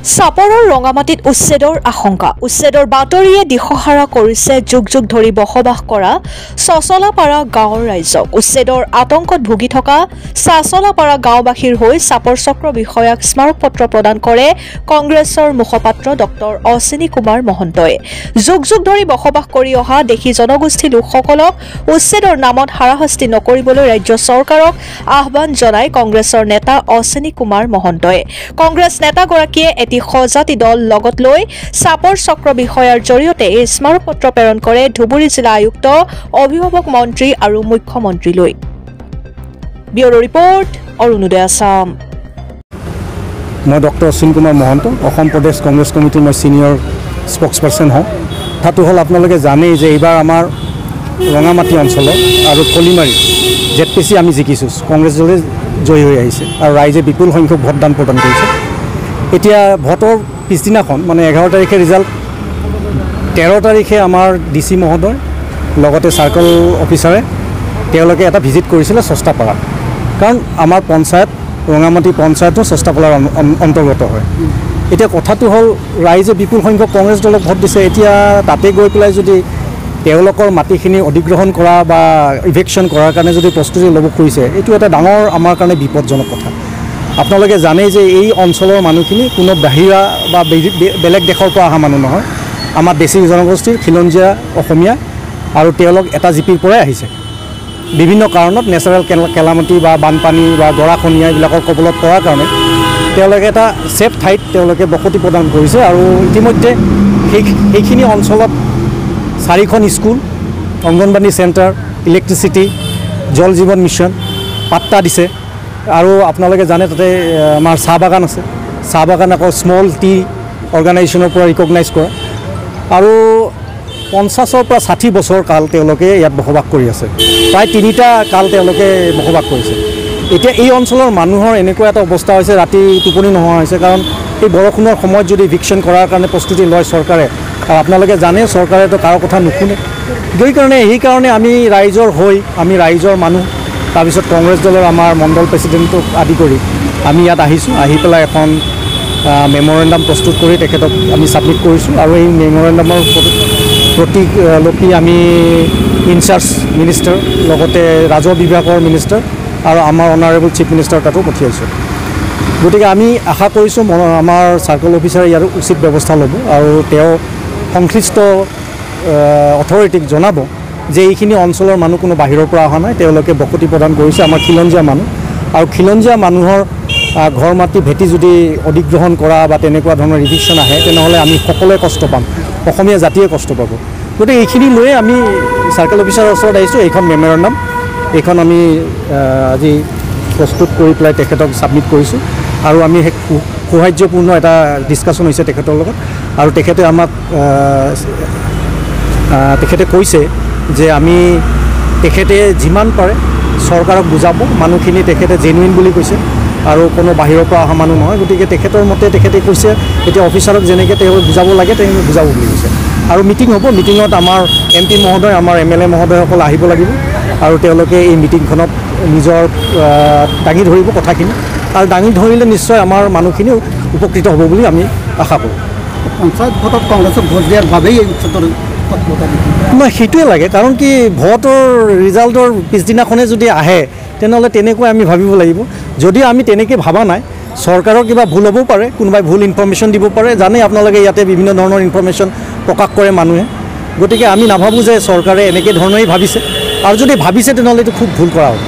চাপৰৰ ৰঙামাটিত উচ্ছেদৰ আশংকা উচ্ছেদৰ বাতৰিয়ে দিশহাৰা কৰিছে যুগ যুগ ধৰি বসবাস কৰা চচলাপাৰা গাঁৱৰ ৰাইজক উচ্ছেদৰ আতংকত ভুগি থকা চচলাপাৰা গাঁওবাসীৰ হৈ চাপৰ চক্ৰ বিষয়াক স্মাৰক পত্ৰ প্ৰদান কৰে কংগ্ৰেছৰ মুখপাত্ৰ ডক্টৰ অশ্বিনী কুমাৰ মহন্তই যুগ যুগ ধৰি বসবাস কৰি অহা দেশী জনগোষ্ঠী লোকসকলক উচ্ছেদৰ নামত হাৰাশাস্তি নকৰিবলৈ ৰাজ্য চৰকাৰক আহ্বান জনাই কংগ্ৰেছৰ নেতা অশ্বিনী কুমাৰ মহন্তই কংগ্ৰেছ নেতাগৰাকীয়ে সজাতি দল লগত লৈ চাপৰ চক্ৰ বিষয়াৰ জৰিয়তে এই স্মাৰক পত্ৰ প্ৰেৰণ কৰে ধুবুৰী জিলা আয়ুক্ত অভিভাৱক মন্ত্ৰী আৰু মুখ্যমন্ত্ৰীলৈ ব্যুৰো ৰিপৰ্ট অৰুণোদয় আসাম মই ডক্টৰ অশ্বিনী কুমাৰ মহন্ত অসম প্ৰদেশ কংগ্ৰেছ কমিটিৰ মই সিনিয়ৰ স্পোক্সপাৰ্সন হওঁ তাতো হল আপোনালোকে জানেই যে এইবাৰ আমাৰ ৰঙামাটি অঞ্চলত আৰু কলিমাৰী জেডপিসি আমি জিকিছো কংগ্ৰেছ দলে জয়ী হৈ আহিছে আৰু ৰাইজে বিপুল সংখ্যক ভোটদান প্ৰদান কৰিছে এতিয়া ভোটৰ পিছদিনাখন মানে 11 তাৰিখে ৰিজাল্ট 13 তাৰিখে আমাৰ ডিসি মহোদয় লগতে সাৰ্কেল অফিচাৰে তেওঁলোকে এটা ভিজিট কৰিছিল সস্তাপাৰা কাৰণ আমাৰ পঞ্চায়ত ৰঙামাটি পঞ্চায়তৰ সস্তাপাৰাৰ অন্তৰ্গত হয় এতিয়া কথাটো হল ৰাইজে বিপুল সংখ্যক কংগ্ৰেছ দলক ভোট দিছে এতিয়া তাতে গৈ পেলাই যদি তেওঁলোকৰ মাটিখিনি অধিগ্ৰহণ কৰা বা ইভেকশ্যন কৰাৰ কাৰণে যদি প্ৰস্তুতি ল'ব খুজিছে এইটো এটা ডাঙৰ আমাৰ কাৰণে বিপদজনক কথা আপোনালোকে জানে যে এই অঞ্চলৰ মানুহখিনি কোনো বাহিৰা বা বেলেগ দেশৰ পৰা অহা মানুহ নহয় আমাৰ দেশী জনগোষ্ঠীৰ খিলঞ্জীয়া অসমীয়া আৰু তেওঁলোক এটা জিপিৰ পৰাই আহিছে বিভিন্ন কাৰণত নেচাৰেল কেলামিটি বা বানপানী বা গৰাখহনীয়া এইবিলাকৰ কবলত পৰাৰ কাৰণে তেওঁলোকে এটা সেফ ঠাইত তেওঁলোকে বসতি প্ৰদান কৰিছে আৰু ইতিমধ্যে সেইখিনি অঞ্চলত 4খন স্কুল অংগনবাড়ী চেণ্টাৰ ইলেক্ট্ৰিচিটি জল জীৱন মিছন পাত্তা দিছে আৰু আপোনালোকে জানে তাতে আমাৰ চাহ বাগান আছে চাহ বাগান আকৌ স্মল টি অৰ্গানাইজেশ্যনৰ পৰা ৰিকগনাইজ কৰা আৰু 50ৰ পৰা 60 বছৰ কাল তেওঁলোকে ইয়াত বসবাস কৰি আছে প্ৰায় 3টা কাল তেওঁলোকে বসবাস কৰিছে এতিয়া এই অঞ্চলৰ মানুহৰ এনেকুৱা এটা অৱস্থা হৈছে ৰাতি টোপনি নোহোৱা হৈছে কাৰণ এই বৰষুণৰ সময়ত যদি ইভিকশ্যন কৰাৰ কাৰণে প্ৰস্তুতি লয় চৰকাৰে আৰু আপোনালোকে জানে চৰকাৰেতো কাৰো কথা নুশুনে সেইকাৰণে আমি ৰাইজৰ হৈ আমি ৰাইজৰ মানুহ তাৰপিছত কংগ্ৰেছ দলৰ আমাৰ মণ্ডল প্ৰেচিডেণ্টক আদি কৰি আমি ইয়াত আহিছোঁ আহি পেলাই এখন মেমৰেণ্ডাম প্ৰস্তুত কৰি তেখেতক আমি ছাবমিট কৰিছোঁ আৰু এই মেমৰেণ্ডামৰ প্ৰতিলিপি আমি ইনচাৰ্জ মিনিষ্টাৰ লগতে ৰাজহ বিভাগৰ মিনিষ্টাৰ আৰু আমাৰ অনাৰেবল চিফ মিনিষ্টাৰ তাতো পঠিয়াইছোঁ গতিকে আমি আশা কৰিছোঁ আমাৰ চাৰ্কেল অফিচাৰে ইয়াৰ উচিত ব্যৱস্থা ল'ব আৰু তেওঁ সংশ্লিষ্ট অথৰিটিক জনাব যে এইখিনি অঞ্চলৰ মানুহ কোনো বাহিৰৰ পৰা অহা নাই তেওঁলোকে বসতি প্ৰদান কৰিছে আমাৰ খিলঞ্জীয়া মানুহ আৰু খিলঞ্জীয়া মানুহৰ ঘৰ মাটি ভেটি যদি অধিগ্ৰহণ কৰা বা তেনেকুৱা ধৰণৰ ৰিভিকশ্যন আহে তেনেহ'লে আমি সকলোৱে কষ্ট পাম অসমীয়া জাতিয়ে কষ্ট পাব গতিকে এইখিনি লৈয়ে আমি চাৰ্কেল অফিচাৰৰ ওচৰত আহিছোঁ এইখন মেমৰেণ্ডাম এইখন আমি আজি প্ৰস্তুত কৰি পেলাই তেখেতক ছাবমিট কৰিছোঁ আৰু আমি সৌহাৰ্যপূৰ্ণ এটা ডিছকাশ্যন হৈছে তেখেতৰ লগত আৰু তেখেতে আমাক তেখেতে কৈছে যে আমি তেখেতে যিমান পাৰে চৰকাৰক বুজাব মানুহখিনি তেখেতে জেনুইন বুলি কৈছে আৰু কোনো বাহিৰৰ পৰা অহা মানুহ নহয় গতিকে তেখেতৰ মতে তেখেতে কৈছে এতিয়া অফিচাৰক যেনেকৈ তেওঁ বুজাব লাগে তেওঁ বুজাব বুলি কৈছে আৰু মিটিং হ'ব মিটিঙত আমাৰ MP মহোদয় আমাৰ MLA মহোদয়সকল আহিব লাগিব আৰু তেওঁলোকে এই মিটিংখনত নিজৰ দাঙি ধৰিব কথাখিনি আৰু দাঙি ধৰিলে নিশ্চয় আমাৰ মানুহখিনি উপকৃত হ'ব বুলি আমি আশা কৰোঁ পঞ্চায়ত ভোটত কংগ্ৰেছক ভোট দিয়াৰ বাবেই এই ক্ষেত্ৰত নহয় সেইটোৱে লাগে কাৰণ কি ভোটৰ ৰিজাল্টৰ পিছদিনাখনে যদি আহে তেনেহ'লে তেনেকৈ আমি ভাবিব লাগিব যদিও আমি তেনেকৈ ভবা নাই চৰকাৰৰ কিবা ভুল হ'বও পাৰে কোনোবাই ভুল ইনফৰমেশ্যন দিব পাৰে জানে আপোনালোকে ইয়াতে বিভিন্ন ধৰণৰ ইনফৰমেশ্যন প্ৰকাশ কৰে মানুহে গতিকে আমি নাভাবোঁ যে চৰকাৰে এনেকৈ ধৰণেই ভাবিছে আৰু যদি ভাবিছে তেনেহ'লে এইটো খুব ভুল কৰা হ'ব